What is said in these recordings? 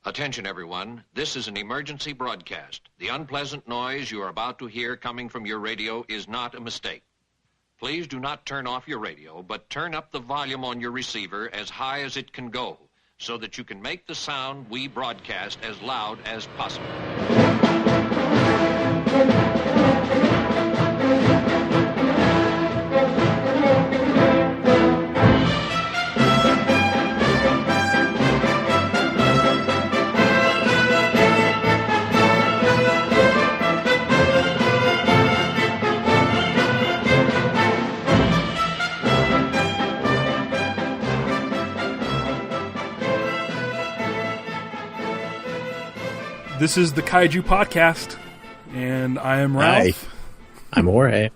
Attention, everyone. This is an emergency broadcast. The unpleasant noise you are about to hear coming from your radio is not a mistake. Please do not turn off your radio, but turn up the volume on your receiver as high as it can go, so that you can make the sound we broadcast as loud as possible. This is the Kaiju Podcast, and I am Ralph. Hi, I'm Jorge.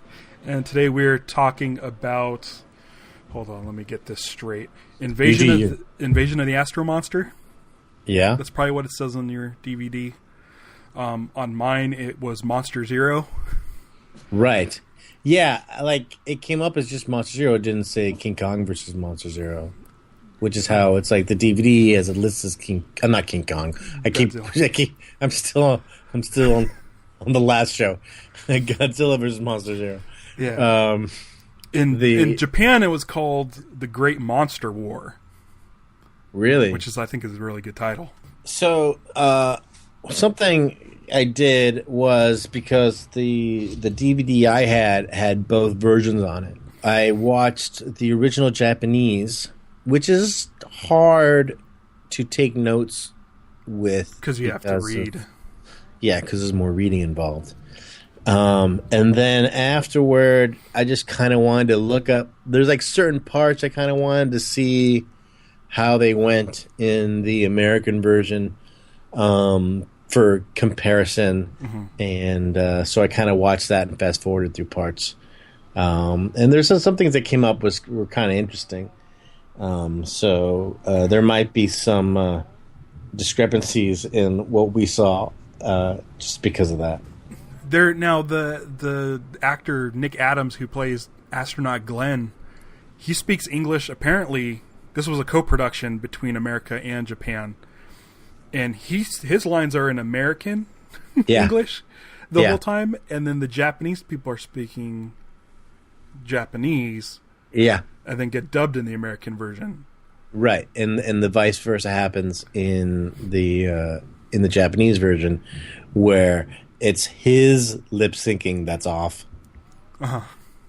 And today we're talking about... Hold on, let me get this straight. Invasion of the Astro-Monster? Yeah. That's probably what it says on your DVD. On mine, it was Monster Zero. Right. Yeah, like, it came up as just Monster Zero. It didn't say King Kong versus Monster Zero. Which is how it's like the DVD has a list as King. I'm not King Kong. I'm still on the last show. Godzilla versus Monster Zero. Yeah. In Japan, it was called The Great Monster War. Really? Which I think is a really good title. So something I did was because the DVD I had both versions on it. I watched the original Japanese, which is hard to take notes with. Because you have to read. Yeah, because there's more reading involved. And then afterward, I just kind of wanted to look up. There's like certain parts I kind of wanted to see how they went in the American version for comparison. Mm-hmm. And so I kind of watched that and fast forwarded through parts. And there's some things that came up were kind of interesting. So there might be some discrepancies in what we saw just because of that. Now the actor Nick Adams, who plays astronaut Glenn, he speaks English. Apparently, this was a co-production between America and Japan, and his lines are in American English the whole time, and then the Japanese people are speaking Japanese. Yeah. And then get dubbed in the American version. Right. And the vice versa happens in the Japanese version, where it's his lip syncing that's off. Uh-huh.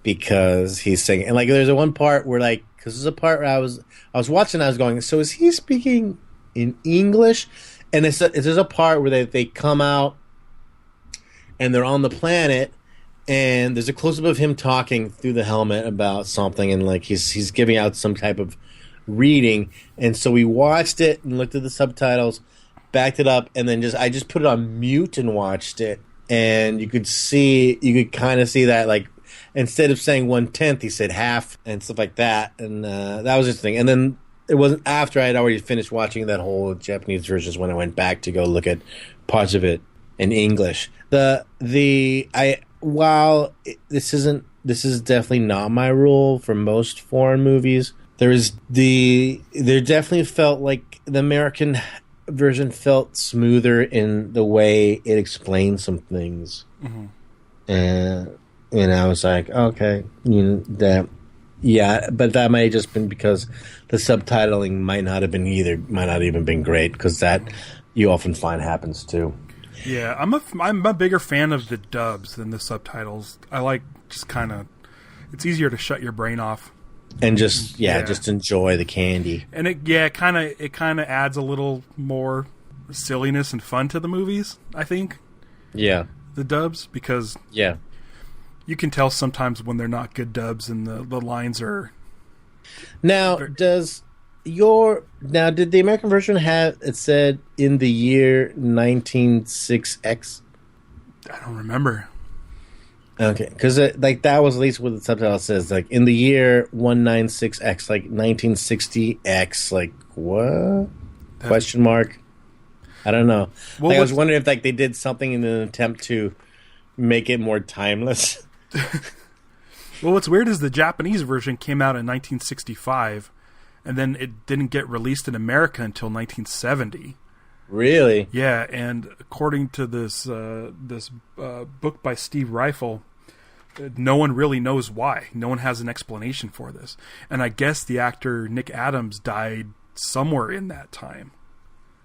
Because he's singing. And like there's one part where like, because there's a part where I was watching, I was going, so is he speaking in English? And there's a part where they come out and they're on the planet. And there's a close-up of him talking through the helmet about something, and like he's giving out some type of reading. And so we watched it and looked at the subtitles, backed it up, and then I just put it on mute and watched it. And you could kind of see that, like, instead of saying 1/10, he said half and stuff like that. And that was interesting. And then it wasn't after I had already finished watching that whole Japanese version when I went back to go look at parts of it in English. While this is definitely not my rule for most foreign movies, there definitely felt like the American version felt smoother in the way it explained some things. Mm-hmm. And I was like, okay, but that might have just been because the subtitling might not even been great, because that you often find happens too. Yeah, I'm a bigger fan of the dubs than the subtitles. I like just kind of, it's easier to shut your brain off and just enjoy the candy. And it kind of adds a little more silliness and fun to the movies, I think. Yeah, the dubs, because you can tell sometimes when they're not good dubs and the lines are. Now, did the American version have it said in the year 196X? I don't remember. Okay, because like that was at least what the subtitle says, like in the year 196X, like 1960X, like what? Question mark. I don't know. Well, I was wondering if like they did something in an attempt to make it more timeless. Well, what's weird is the Japanese version came out in 1965. And then it didn't get released in America until 1970. Really? Yeah, and according to this book by Steve Rifle, no one really knows why. No one has an explanation for this. And I guess the actor Nick Adams died somewhere in that time.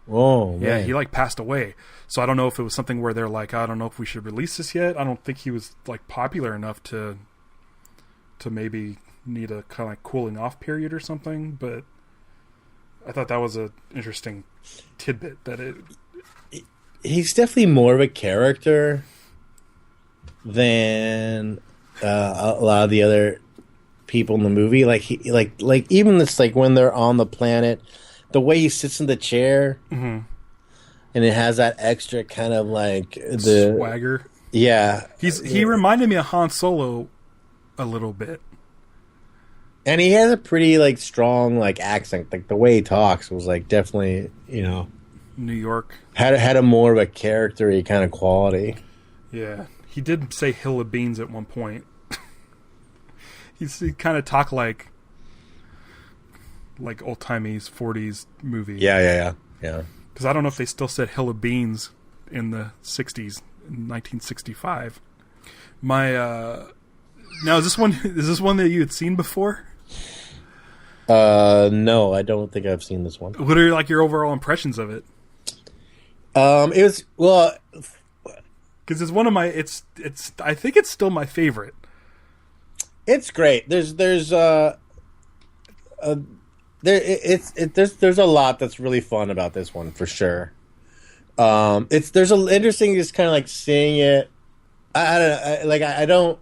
Oh, man. Yeah, he like passed away. So I don't know if it was something where they're like, I don't know if we should release this yet. I don't think he was like popular enough to maybe need a kind of like cooling off period or something. But I thought that was an interesting tidbit that he's definitely more of a character than a lot of the other people in the movie. Like he like even this like when they're on the planet, the way he sits in the chair, mm-hmm. and it has that extra kind of like the swagger. Yeah, he reminded me of Han Solo a little bit, and he has a pretty like strong like accent. Like the way he talks was like definitely New York had a more of a character-y kind of quality. Yeah, he did say hill of beans at one point. he kind of talked like old timey 40s movie. Yeah. Because I don't know if they still said hill of beans in the 60s, in 1965. Now is this one that you had seen before? No, I don't think I've seen this one. What are like your overall impressions of it? It was because it's one of my I think it's still my favorite. It's great. There's a lot that's really fun about this one for sure. There's an interesting just kind of like seeing it. I don't.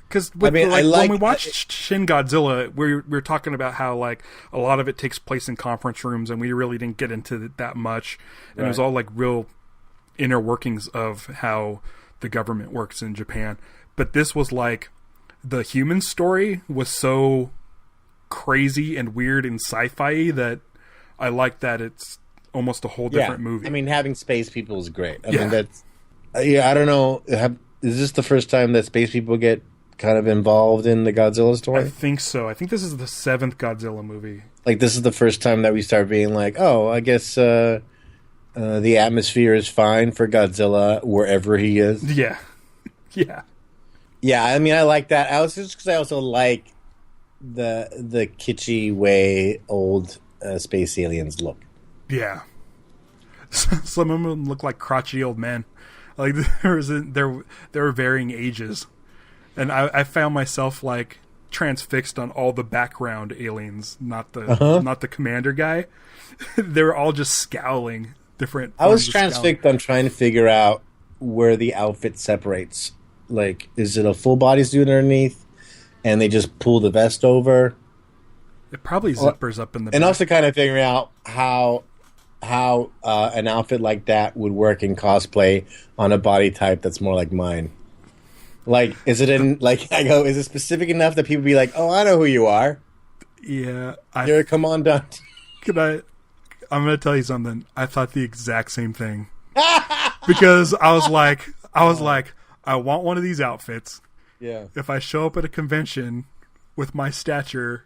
Because when we watched Shin Godzilla, we're talking about how like a lot of it takes place in conference rooms, and we really didn't get into that much. And It was all like real inner workings of how the government works in Japan. But this was like the human story was so crazy and weird and sci-fi that I like that it's almost a whole different movie. I mean, having space people is great. I mean, that's I don't know. Is this the first time that space people get kind of involved in the Godzilla story? I think so. I think this is the 7th Godzilla movie. Like, this is the first time that we start being like, oh, I guess the atmosphere is fine for Godzilla wherever he is. Yeah. Yeah. Yeah, I mean, I like that. I also like the kitschy way old space aliens look. Yeah. Some of them look like crotchety old men. Like, there were varying ages. And I found myself like transfixed on all the background aliens, not the commander guy. They were all just scowling different. I was transfixed on trying to figure out where the outfit separates. Like, is it a full bodysuit underneath, and they just pull the vest over? It probably zippers up in the back. And also kind of figuring out how an outfit like that would work in cosplay on a body type that's more like mine. Like, is it is it specific enough that people be like, oh, I know who you are? Yeah. You're a commandant. I'm going to tell you something. I thought the exact same thing. Because I was like, I want one of these outfits. Yeah. If I show up at a convention with my stature,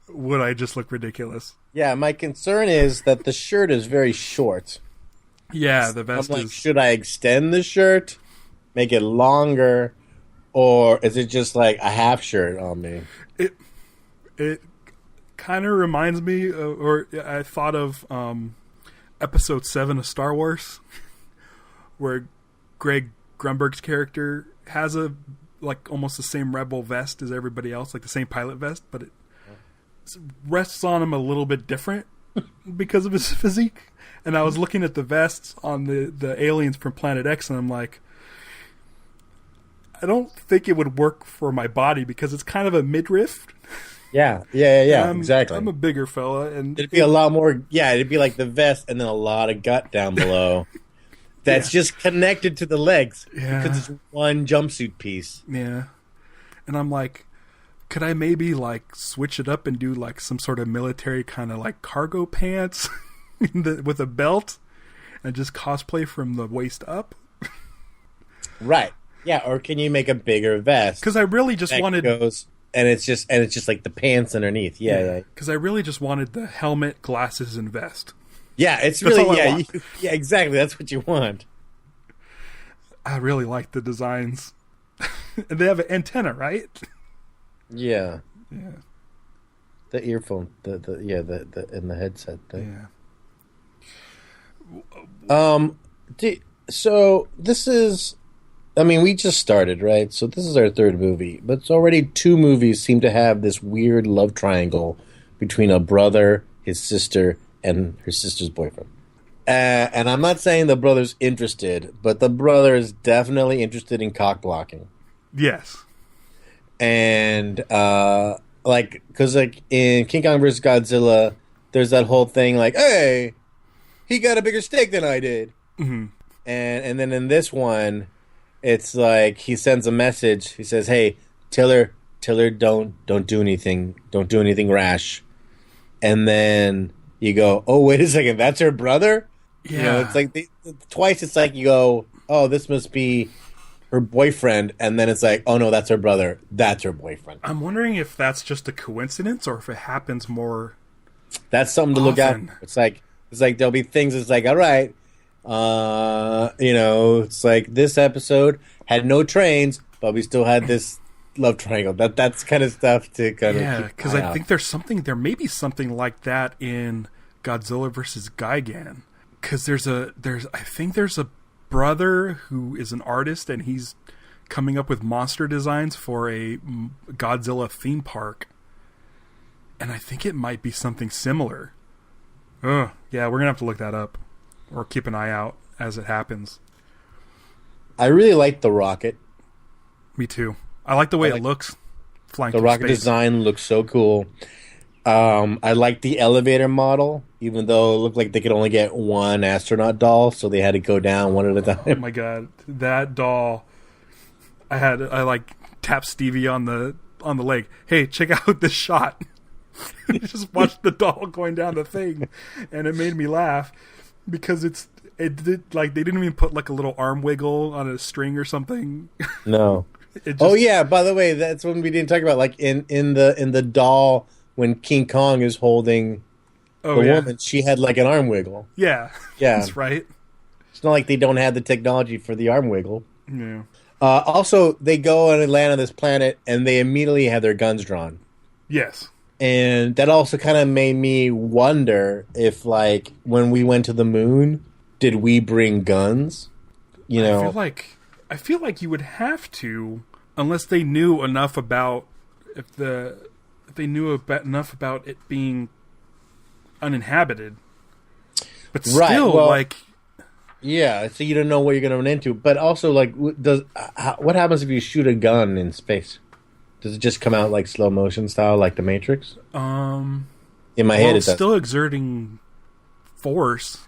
would I just look ridiculous? Yeah, my concern is that the shirt is very short. Yeah, the vest I'm like, should I extend the shirt, make it longer, or is it just like a half shirt on me? It kind of reminds me, or I thought of Episode 7 of Star Wars, where Greg Grunberg's character has a like almost the same rebel vest as everybody else, like the same pilot vest, but it rests on him a little bit different because of his physique. And I was looking at the vests on the aliens from Planet X, and I'm like, I don't think it would work for my body because it's kind of a midriff. Yeah, exactly. I'm a bigger fella, and it'd be a lot more. Yeah, it'd be like the vest and then a lot of gut down below. That's just connected to the legs because it's one jumpsuit piece. Yeah, and I'm like, could I maybe like switch it up and do like some sort of military kind of like cargo pants with a belt and just cosplay from the waist up? Right. Yeah, or can you make a bigger vest? Because I really just wanted, and it's just like the pants underneath. Yeah. Because I really just wanted the helmet, glasses, and vest. Yeah, it's That's really all I yeah, want. yeah, exactly. That's what you want. I really like the designs. And they have an antenna, right? Yeah, Yeah. the earphone, the in the headset thing. Yeah. So this is, I mean, we just started, right? So this is our third movie, but it's already two movies seem to have this weird love triangle between a brother, his sister, and her sister's boyfriend. And I'm not saying the brother's interested, but the brother is definitely interested in cock blocking. Yes. And because like in King Kong vs. Godzilla, there's that whole thing like, hey, he got a bigger steak than I did. Mm-hmm. And then in this one, it's like he sends a message. He says, "Hey, tell her, don't do anything rash." And then you go, "Oh, wait a second, that's her brother." Yeah. You know, it's like twice. It's like you go, "Oh, this must be her boyfriend," and then it's like, "Oh no, that's her brother. That's her boyfriend." I'm wondering if that's just a coincidence or if it happens more. That's something to look at. Often. It's like there'll be things. It's like, all right. It's like this episode had no trains, but we still had this love triangle. That's kind of stuff to kind of Yeah, because I think there may be something like that in Godzilla versus Gigan. Because there's a brother who is an artist and he's coming up with monster designs for a Godzilla theme park, and I think it might be something similar. Yeah, we're gonna have to look that up. Or keep an eye out as it happens. I really like the rocket. Me too. I like the way it looks. Flying The through rocket space. design looks so cool. I like the elevator model, even though it looked like they could only get one astronaut doll, so they had to go down one at a Oh time. my god, that doll! I tapped Stevie on the leg. Hey, check out this shot. Just watched the doll going down the thing, and it made me laugh. Because they didn't even put like a little arm wiggle on a string or something. No. Oh yeah, by the way, that's one we didn't talk about. Like in the doll when King Kong is holding the woman, she had like an arm wiggle. Yeah. That's right. It's not like they don't have the technology for the arm wiggle. Yeah. Also, they go and land on this planet, and they immediately have their guns drawn. Yes. And that also kind of made me wonder if, like, when we went to the moon, did we bring guns? You know, I feel like you would have to, unless they knew enough about enough about it being uninhabited. But still, yeah. So you don't know what you're going to run into. But also, like, what happens if you shoot a gun in space? Does it just come out like slow motion style, like The Matrix? In my head, it's still exerting force.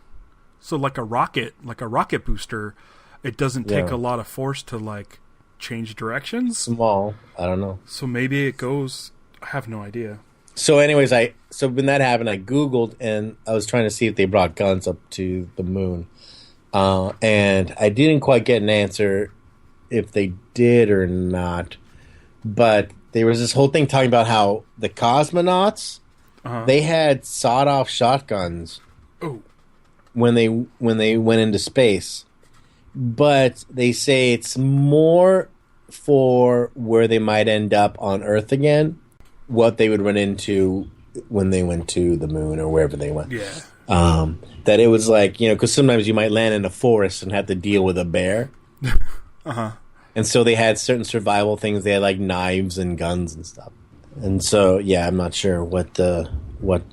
So, like a rocket booster, it doesn't take a lot of force to like change directions. Small, I don't know. So maybe it goes. I have no idea. So, anyways, when that happened, I Googled and I was trying to see if they brought guns up to the moon, and I didn't quite get an answer if they did or not. But there was this whole thing talking about how the cosmonauts they had sawed-off shotguns when they went into space, but they say it's more for where they might end up on Earth again, what they would run into when they went to the moon or wherever they went. Yeah. That it was like, because sometimes you might land in a forest and have to deal with a bear. And so they had certain survival things. They had like knives and guns and stuff. And so, yeah, I'm not sure what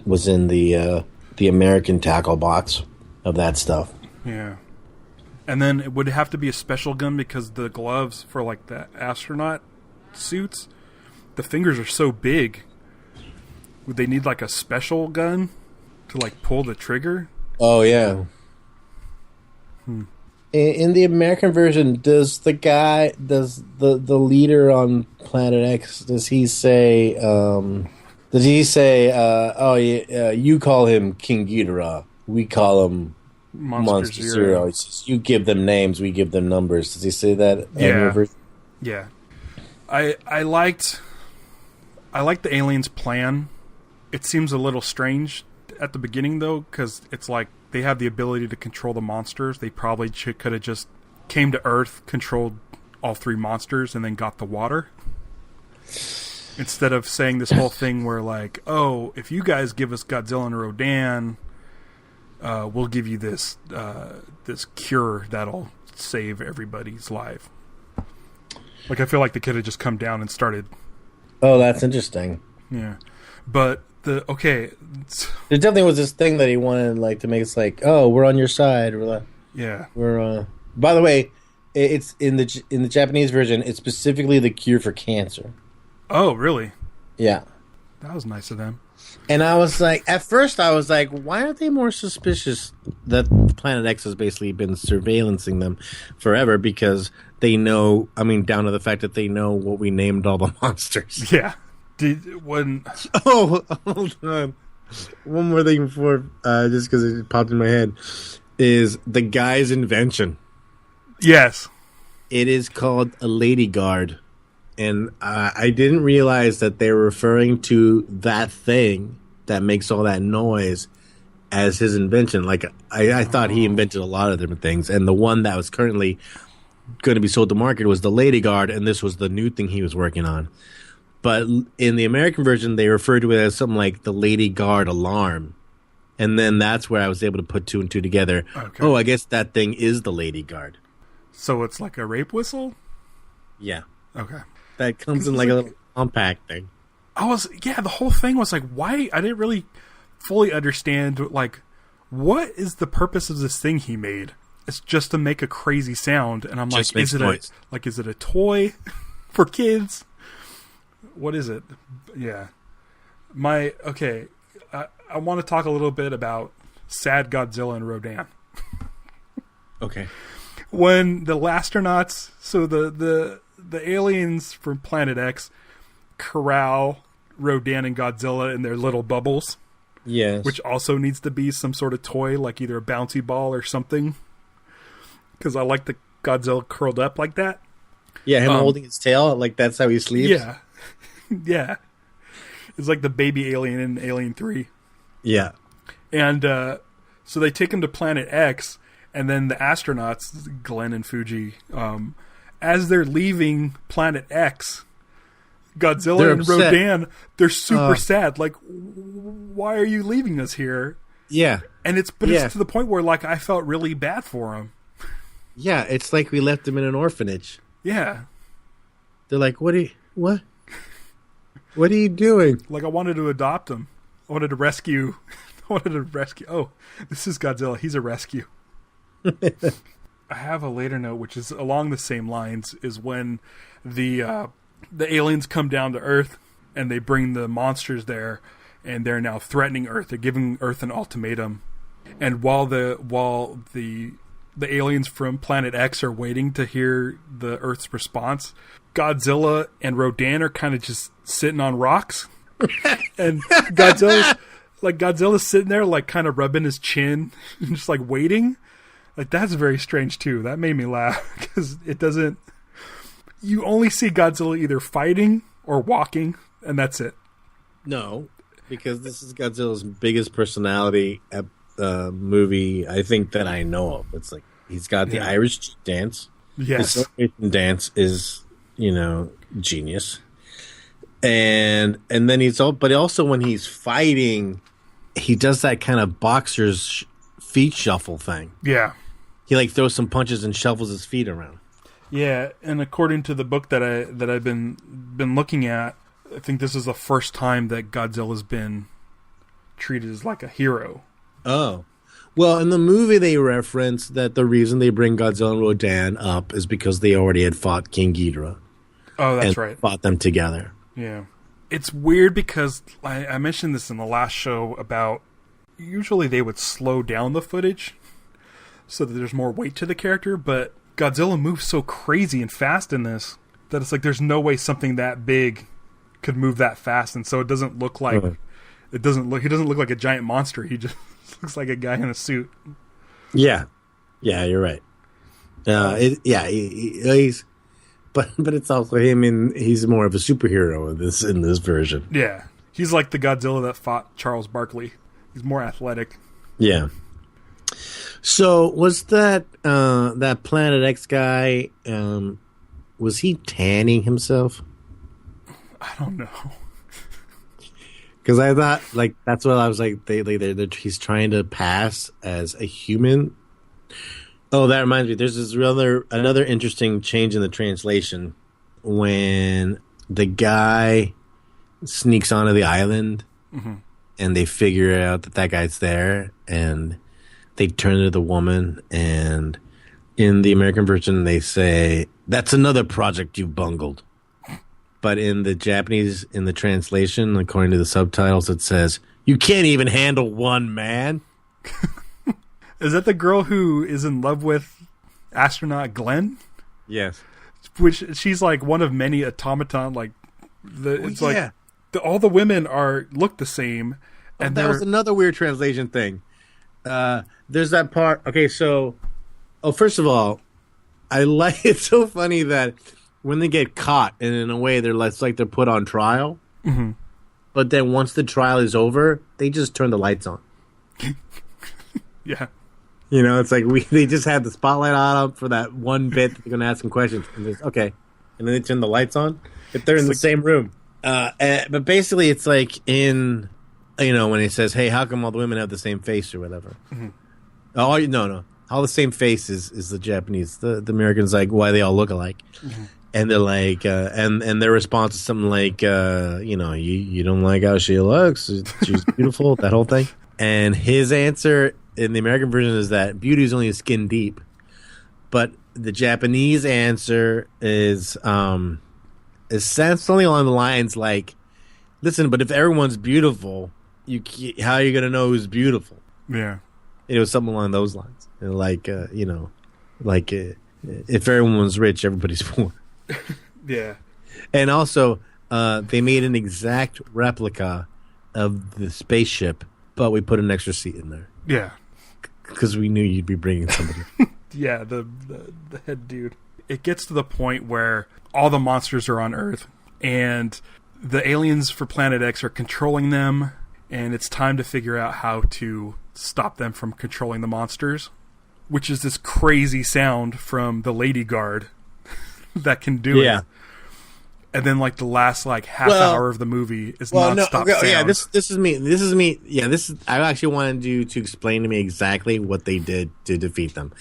was in the American tackle box of that stuff. Yeah. And then it would have to be a special gun because the gloves for like the astronaut suits, the fingers are so big. Would they need like a special gun to like pull the trigger? Oh, yeah. In the American version, does the leader on Planet X, does he say, you call him King Ghidorah, we call him Monster Zero. He says, you give them names, we give them numbers. Does he say that? Yeah. I liked the aliens' plan. It seems a little strange at the beginning, though, because it's like they have the ability to control the monsters, they probably could have just came to Earth, controlled all 3 monsters, and then got the water. Instead of saying this whole thing where, like, oh, if you guys give us Godzilla and Rodan, we'll give you this this cure that'll save everybody's life. Like, I feel like they could have just come down and started. Oh, that's interesting. Yeah. But, there definitely was this thing that he wanted, like, to make us like, oh, we're on your side. Yeah. By the way, it's in the Japanese version, it's specifically the cure for cancer. Oh, really? Yeah. That was nice of them. And I was like, at first I was like, why aren't they more suspicious that Planet X has basically been surveillancing them forever? Because they know, I mean, down to the fact that they know what we named all the monsters. Yeah. Oh, hold on. One more thing before, just because it popped in my head, is the guy's invention. Yes. It is called a lady guard. And I didn't realize that they were referring to that thing that makes all that noise as his invention. Like, I thought he invented a lot of different things. And the one that was currently going to be sold to market was the lady guard, and this was the new thing he was working on. But in the American version, they refer to it as something like the lady guard alarm. And then that's where I was able to put 2 and 2 together. Okay. Oh, I guess that thing is the lady guard. So it's like a rape whistle? Yeah. Okay. That comes in like a little compact thing. The whole thing was like, why? I didn't really fully understand, like, what is the purpose of this thing he made? It's just to make a crazy sound. And I'm just like, is it a toy for kids? What is it? Yeah. I want to talk a little bit about sad Godzilla and Rodan. Okay. When the astronauts, so the aliens from Planet X corral Rodan and Godzilla in their little bubbles. Yes. Which also needs to be some sort of toy, like either a bouncy ball or something. Because I like the Godzilla curled up like that. Yeah, him holding his tail, like that's how he sleeps. Yeah. Yeah. It's like the baby alien in Alien 3. Yeah. And so they take him to Planet X, and then the astronauts, Glenn and Fuji, as they're leaving Planet X, Godzilla and Rodan, they're super sad. Like, why are you leaving us here? Yeah. And it's to the point where, like, I felt really bad for him. Yeah, it's like we left him in an orphanage. Yeah. They're like, what? What are you doing? Like, I wanted to adopt him. I wanted to rescue. Oh, this is Godzilla. He's a rescue. I have a later note, which is along the same lines, is when the aliens come down to Earth and they bring the monsters there, and they're now threatening Earth. They're giving Earth an ultimatum. And while the aliens from Planet X are waiting to hear the Earth's response, Godzilla and Rodan are kind of just sitting on rocks. And Godzilla's sitting there, like, kind of rubbing his chin and just, like, waiting. Like, that's very strange, too. That made me laugh, because it doesn't... You only see Godzilla either fighting or walking, and that's it. No, because this is Godzilla's biggest personality movie, I think, that I know of. It's like, he's got the Irish dance. Yes. His celebration dance is, genius. And then but also when he's fighting, he does that kind of boxer's feet shuffle thing. Yeah. He, like, throws some punches and shuffles his feet around. Yeah, and according to the book that I've been looking at, I think this is the first time that Godzilla's been treated as like a hero. Oh. Well, in the movie they reference that the reason they bring Godzilla and Rodan up is because they already had fought King Ghidorah. Oh, that's right. Fought them together. Yeah. It's weird because I mentioned this in the last show about usually they would slow down the footage so that there's more weight to the character, but Godzilla moves so crazy and fast in this that it's like there's no way something that big could move that fast, and so it doesn't look like he doesn't look like a giant monster. He just looks like a guy in a suit. Yeah, you're right. He's but it's also him, and he's more of a superhero in this version. Yeah, he's like the Godzilla that fought Charles Barkley. He's more athletic. Yeah. So was that that Planet X guy? Was he tanning himself? I don't know. Because I thought like that's what I was like. He's trying to pass as a human. Oh, that reminds me. There's this another interesting change in the translation when the guy sneaks onto the island and they figure out that guy's there and they turn to the woman, and in the American version they say, "That's another project you've bungled." But in the Japanese, in the translation, according to the subtitles, it says, "You can't even handle one man." Is that the girl who is in love with astronaut Glenn? Yes. Which she's like one of many automaton. Like all the women look the same. And that was another weird translation thing. There's that part. Okay, so first of all, I like it's so funny that when they get caught, and in a way it's like they're put on trial. Mm-hmm. But then once the trial is over, they just turn the lights on. Yeah. You know, it's like they just have the spotlight on them for that one bit that they're going to ask them questions. And okay. And then they turn the lights on if they're in the same room. But basically, it's like in, when he says, "Hey, how come all the women have the same face or whatever?" Mm-hmm. Oh, no. All the same face is the Japanese. The Americans, like, why they all look alike. Mm-hmm. And they're like, and their response is something like, you don't like how she looks. She's beautiful, that whole thing. And his answer in the American version is that beauty is only a skin deep. But the Japanese answer is something along the lines like, listen, but if everyone's beautiful, how are you going to know who's beautiful? Yeah. It was something along those lines. Like, if everyone was rich, everybody's poor. Yeah. And also, they made an exact replica of the spaceship, but we put an extra seat in there. Yeah. Because we knew you'd be bringing somebody. Yeah, the head dude. It gets to the point where all the monsters are on Earth, and the aliens for Planet X are controlling them, and it's time to figure out how to stop them from controlling the monsters, which is this crazy sound from the Lady Guard that can do it. And then, like, the last half hour of the movie is non-stop sound. Yeah, this is me. Yeah, I actually wanted you to explain to me exactly what they did to defeat them,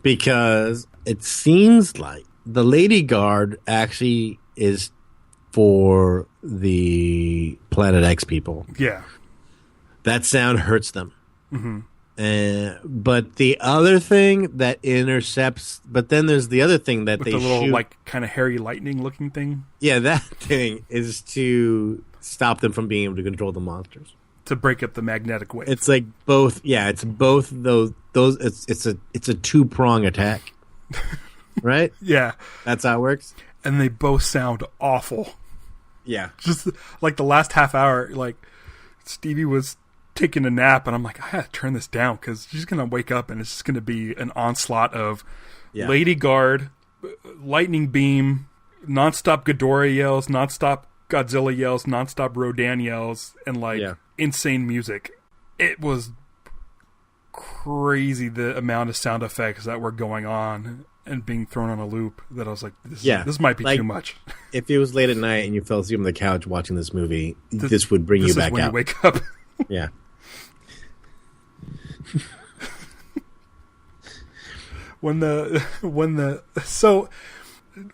because it seems like the Lady Guard actually is for the Planet X people. Yeah, that sound hurts them. Mm-hmm. But the other thing that intercepts, but then there's the other thing that with they the little shoot. kind of hairy lightning looking thing. Yeah, that thing is to stop them from being able to control the monsters. To break up the magnetic wave. It's like both. Yeah, it's both those. It's a two-prong attack, right? Yeah, that's how it works. And they both sound awful. Yeah, just like the last half hour, like Stevie was taking a nap, and I'm like, I gotta turn this down because she's gonna wake up and it's just gonna be an onslaught of Lady Guard, lightning beam, nonstop Ghidorah yells, nonstop Godzilla yells, nonstop Rodan yells, and insane music. It was crazy the amount of sound effects that were going on and being thrown on a loop that I was like, this might be too much. If it was late at night and you fell asleep on the couch watching this movie, this would bring you back when out. You wake up. Yeah. So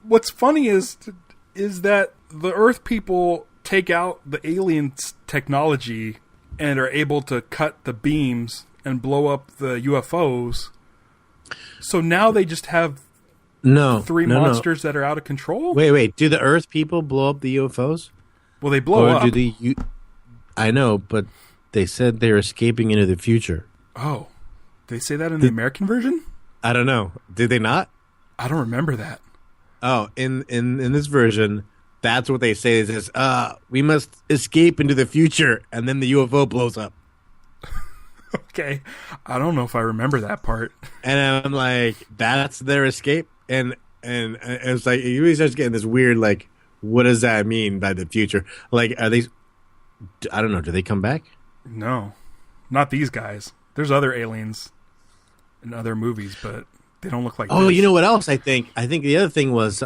what's funny is that the Earth people take out the aliens' technology and are able to cut the beams and blow up the UFOs. So now they just have three monsters that are out of control? Wait. Do the Earth people blow up the UFOs? Well, they blow up. I know, but they said they're escaping into the future. Oh. They say that in the American version? I don't know. Did they not? I don't remember that. Oh, in this version, that's what they say. It says, we must escape into the future, and then the UFO blows up. Okay. I don't know if I remember that part. And I'm like, that's their escape? And it's like, you really start getting this weird, like, what does that mean by the future? Like, are they... I don't know. Do they come back? No. Not these guys. There's other aliens. in other movies, but they don't look like. Oh, this. you know what else? I think the other thing was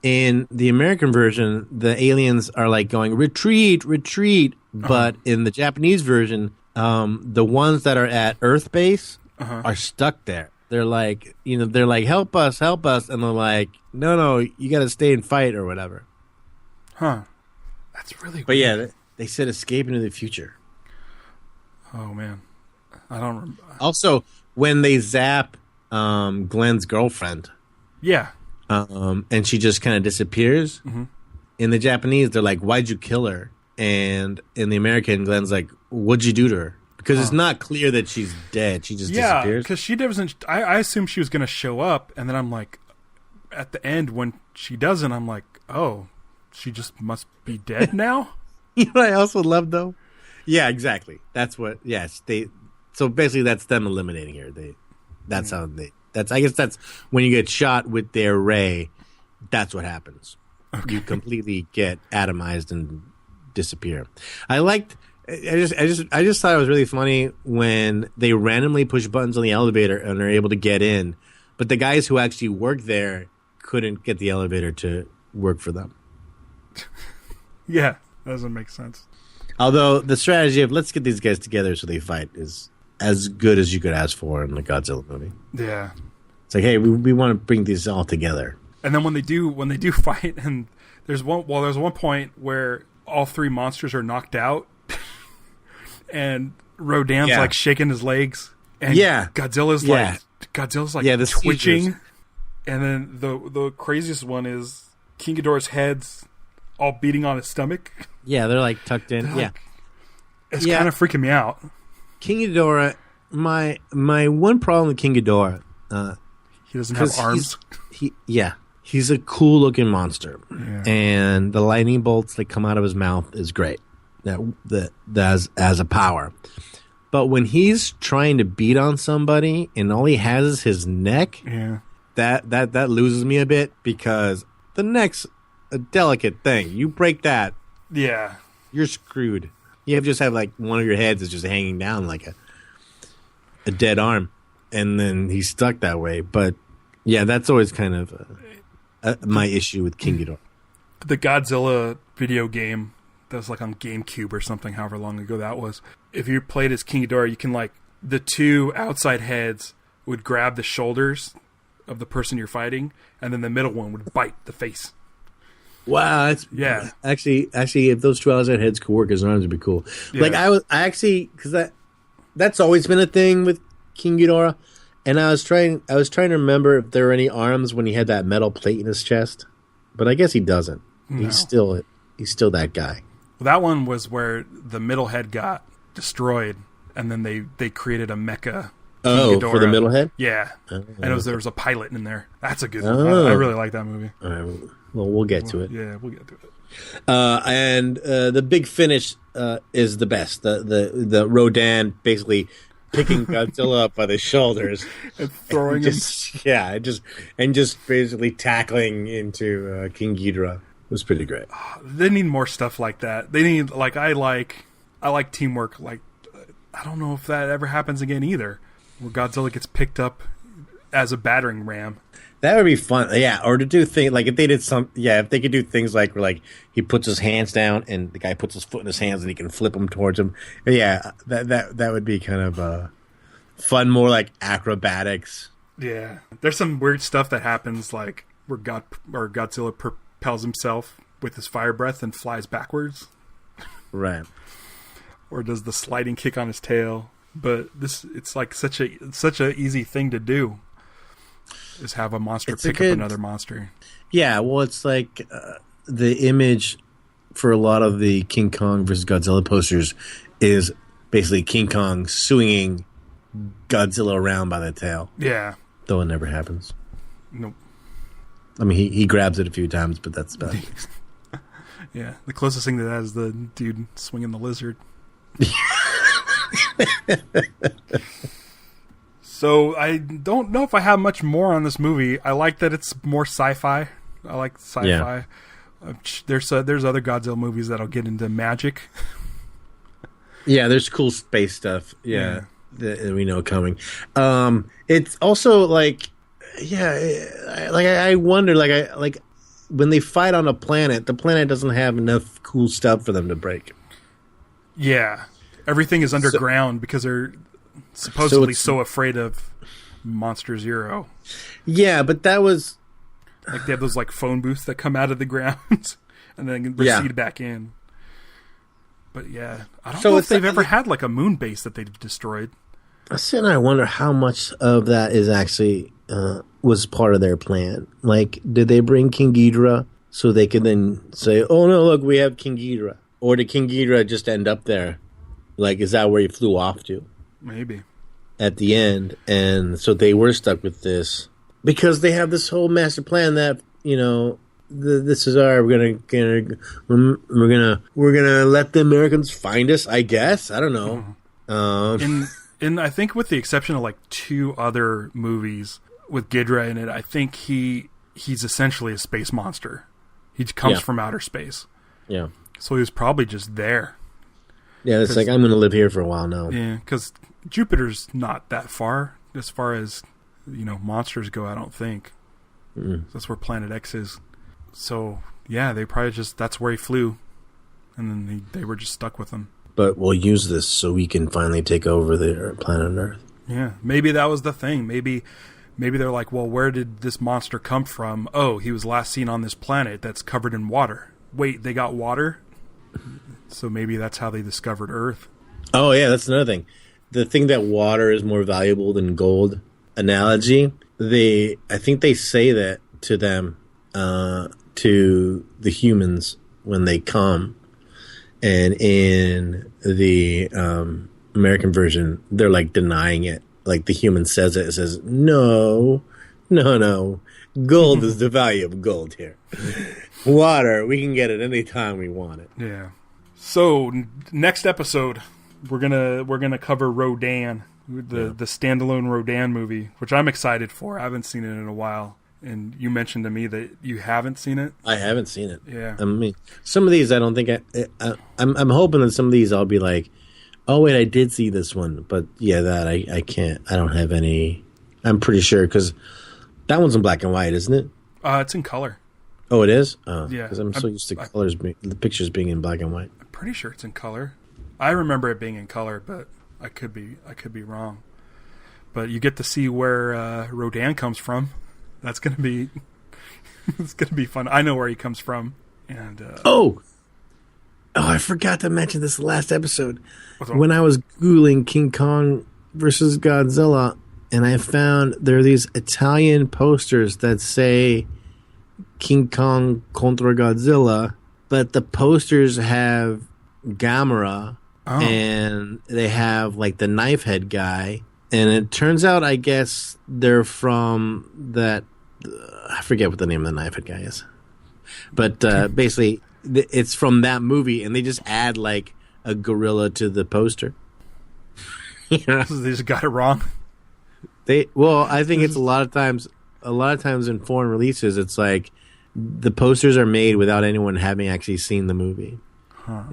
in the American version, the aliens are like going retreat, retreat, but in the Japanese version, the ones that are at Earth base are stuck there. They're like, they're like, help us, and they're like, no, you got to stay and fight or whatever. Huh? That's really. But weird. yeah, they said escape into the future. Oh man, I don't remember. Also, when they zap Glenn's girlfriend, yeah, and she just kind of disappears. In the Japanese, they're like, "Why'd you kill her?" And in the American, Glenn's like, "What'd you do to her?" Because it's not clear that she's dead. She just disappears. Yeah, because she doesn't. I assumed she was going to show up, and then I'm like, at the end when she doesn't, I'm like, oh, she just must be dead now. You know what I also love though? Yeah, exactly. That's what. Yes, they. So basically, that's them eliminating her. That's how they. I guess that's when you get shot with their ray. That's what happens. Okay. You completely get atomized and disappear. I just thought it was really funny when they randomly push buttons on the elevator and are able to get in, but the guys who actually work there couldn't get the elevator to work for them. Yeah, that doesn't make sense. Although the strategy of let's get these guys together so they fight is as good as you could ask for in the Godzilla movie. Yeah, it's like, hey, we want to bring these all together. And then when they do fight, and there's one point where all three monsters are knocked out, and Rodan's like shaking his legs, and Godzilla's like twitching, seizures. And then the craziest one is King Ghidorah's head's all beating on his stomach. Yeah, they're like tucked in. It's kind of freaking me out. King Ghidorah, my one problem with King Ghidorah, he doesn't have arms. He's a cool looking monster, and the lightning bolts that come out of his mouth is great. That as a power, but when he's trying to beat on somebody and all he has is his neck, that loses me a bit, because the neck's a delicate thing. You break that, you're screwed. You just have like one of your heads is just hanging down like a dead arm, and then he's stuck that way. But yeah, that's always kind of my issue with King Ghidorah. The Godzilla video game that was like on GameCube or something, however long ago that was. If you played as King Ghidorah, you can like the two outside heads would grab the shoulders of the person you're fighting, and then the middle one would bite the face. Wow, that's actually if those two outside heads could work as arms, would be cool. Yeah. Like because that's always been a thing with King Ghidorah, and I was trying to remember if there were any arms when he had that metal plate in his chest, but I guess he doesn't. No. He's still that guy. Well, that one was where the middle head got destroyed, and then they created a mecha. Oh, for the middle head? Yeah. And there was a pilot in there. That's a good one. I really like that movie. All right. Well, we'll get to it. Yeah, we'll get to it. And the big finish is the best. The Rodan basically picking Godzilla up by the shoulders and throwing him. And just basically tackling into King Ghidorah. It was pretty great. They need more stuff like that. They need I like teamwork. Like, I don't know if that ever happens again either, where Godzilla gets picked up as a battering ram. That would be fun, yeah. Or to do things like if they did if they could do things like where like he puts his hands down and the guy puts his foot in his hands and he can flip them towards him. Yeah, that would be kind of fun, more like acrobatics. Yeah, there's some weird stuff that happens, like where Godzilla propels himself with his fire breath and flies backwards. Right. Or does the sliding kick on his tail. But it's like such a easy thing to do, is have a monster pick up another monster. Yeah, well, it's like the image for a lot of the King Kong versus Godzilla posters is basically King Kong swinging Godzilla around by the tail. Yeah. Though it never happens. Nope. I mean, he grabs it a few times, but that's about it. Yeah, the closest thing to that is the dude swinging the lizard. So I don't know if I have much more on this movie. I like that it's more sci-fi. I like sci-fi. Yeah. There's other Godzilla movies that'll get into magic. Yeah, there's cool space stuff. Yeah. that we know coming. It's also like, I wonder, like when they fight on a planet, the planet doesn't have enough cool stuff for them to break. Yeah, everything is underground because they're supposedly so afraid of Monster Zero. Yeah, but that was like they have those like phone booths that come out of the ground and then recede back in. But yeah, I don't know if they've ever had like a moon base that they've destroyed. I wonder how much of that is actually was part of their plan. Like, did they bring King Ghidorah so they could then say, "Oh no, look, we have King Ghidorah," or did King Ghidorah just end up there? Like, is that where he flew off to? Maybe at the end, and so they were stuck with this because they have this whole master plan that this is our we're gonna let the Americans find us. I guess I don't know. And I think with the exception of like 2 other movies with Ghidorah in it, I think he's essentially a space monster. He comes from outer space. Yeah. So he was probably just there. Yeah, it's like, I'm going to live here for a while now. Yeah, because Jupiter's not that far as monsters go, I don't think. That's where Planet X is. So, yeah, they probably that's where he flew. And then they were just stuck with him. But we'll use this so we can finally take over the planet Earth. Yeah, maybe that was the thing. Maybe they're like, well, where did this monster come from? Oh, he was last seen on this planet that's covered in water. Wait, they got water? So maybe that's how they discovered Earth. Oh, yeah, that's another thing. The thing that water is more valuable than gold analogy, I think they say that to them, to the humans when they come. And in the American version, they're like denying it. Like the human says it. It says, no. Gold is the value of gold here. Water, we can get it anytime we want it. Yeah. So next episode, we're gonna cover Rodan, the standalone Rodan movie, which I'm excited for. I haven't seen it in a while. And you mentioned to me that you haven't seen it. I haven't seen it. Yeah. I mean, some of these I don't think I'm hoping that some of these I'll be like, oh wait, I did see this one, but yeah, that I can't. I don't have any. I'm pretty sure because that one's in black and white, isn't it? It's in color. Oh, it is. Oh, yeah. Because I'm so used to the pictures being in black and white. I'm pretty sure it's in color. I remember it being in color, but I could be wrong. But you get to see where Rodan comes from. That's gonna be it's gonna be fun. I know where he comes from, and I forgot to mention this last episode when I was Googling King Kong versus Godzilla, and I found there are these Italian posters that say King Kong contra Godzilla, but the posters have Gamera and they have like the knife head guy. And it turns out, I guess, they're from that... I forget what the name of the knife head guy is. But basically, it's from that movie, and they just add, like, a gorilla to the poster. They just got it wrong? I think it's a lot of times in foreign releases, it's like the posters are made without anyone having actually seen the movie. Huh.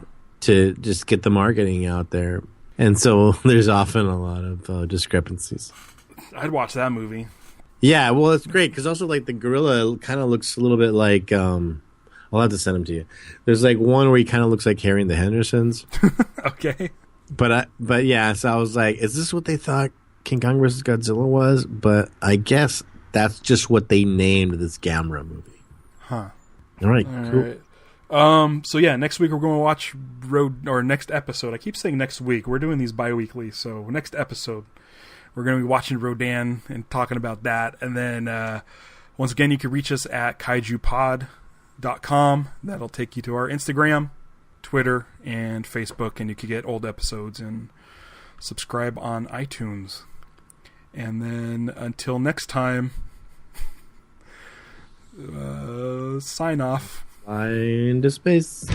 To just get the marketing out there. And so there's often a lot of discrepancies. I'd watch that movie. Yeah, well, it's great because also like the gorilla kind of looks a little bit like I'll have to send them to you. There's like one where he kind of looks like Harry and the Hendersons. Okay. But yeah, so I was like, is this what they thought King Kong vs. Godzilla was? But I guess that's just what they named this Gamera movie. Huh. All right, cool. Right. So yeah, next week we're going to watch next episode. I keep saying next week. We're doing these bi-weekly. So next episode, we're going to be watching Rodan and talking about that. And then, once again, you can reach us at kaijupod.com. That'll take you to our Instagram, Twitter, and Facebook. And you can get old episodes and subscribe on iTunes. And then until next time, sign off. Fly into space.